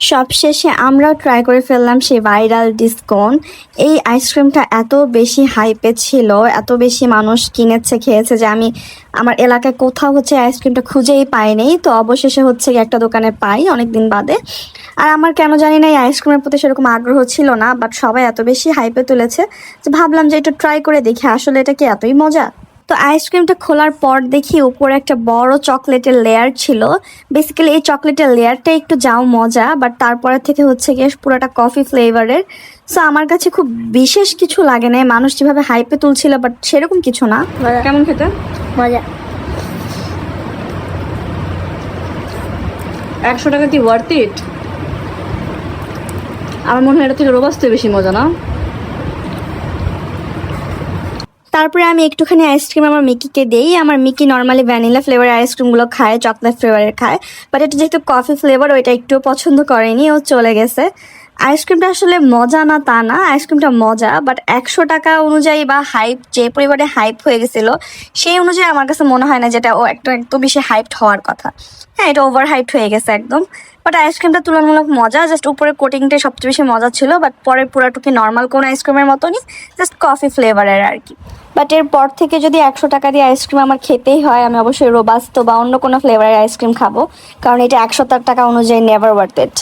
সবশেষে আমরাও ট্রাই করে ফেললাম সেই ভাইরাল ডিসকন। এই আইসক্রিমটা এত বেশি হাইপে ছিল, এত বেশি মানুষ কিনেছে খেয়েছে যে আমি আমার এলাকায় কোথাও হচ্ছে আইসক্রিমটা খুঁজেই পাইনি। তো অবশেষে হচ্ছে একটা দোকানে পাই অনেকদিন বাদে। আর আমার কেন জানি না এই আইসক্রিমের প্রতি সেরকম আগ্রহ ছিল না, বাট সবাই এত বেশি হাইপে তুলেছে যে ভাবলাম যে একটু ট্রাই করে দেখি আসলে এটা কি এতই মজা। তো আইসক্রিমটা খোলার পর দেখি উপরে একটা বড় চকলেটের লেয়ার ছিল। বেসিক্যালি এই চকলেটের লেয়ারটা একটু যাও মজা, বাট তারপরে থেকে হচ্ছে গিয়ে পুরোটা কফি ফ্লেভারের। সো আমার কাছে খুব বিশেষ কিছু লাগে না, মানুষ যেভাবে হাইপে তুলছিল বাট সেরকম কিছু না। কেমন খেতে? মজা। 100 টাকা কি ওয়ার্থ ইট? আমার মনে হয় এটা থেকে রোবাস্তে বেশি মজা না? তারপরে আমি একটুখানি আইসক্রিম আমার মিকিকে দেই। আমার মিকি নর্মালি ভ্যানিলা ফ্লেভারের আইসক্রিমগুলো খায়, চকলেট ফ্লেভারের খায়, বাট এটা যেহেতু কফি ফ্লেভার ওইটা একটু পছন্দ করেনি, ও চলে গেছে। আইসক্রিমটা আসলে মজা না তা না, আইসক্রিমটা মজা, বাট 100 টাকা অনুযায়ী বা হাইপ যে পরিমাণে হাইপ হয়ে গেছিল সেই অনুযায়ী আমার কাছে মনে হয় না যেটা ও একটু বেশি হাইপড হওয়ার কথা। হ্যাঁ, এটা ওভার হাইপড হয়ে গেছে একদম। বাট আইসক্রিমটা তুলনামূলক মজা, জাস্ট উপরে কোটিংটাই সবচেয়ে বেশি মজা ছিল, বাট পরে পুরাটুকি নর্মাল কোনো আইসক্রিমের মতনই, জাস্ট কফি ফ্লেভারের আর কি। বাট এরপর থেকে যদি 100 টাকা দিয়ে আইসক্রিম আমার খেতেই হয়, আমি অবশ্যই রোবাস্তো বা অন্য কোনো ফ্লেভারের আইসক্রিম খাবো, কারণ এটা 100 টাকা অনুযায়ী নেভার ওয়ার্থ ইট।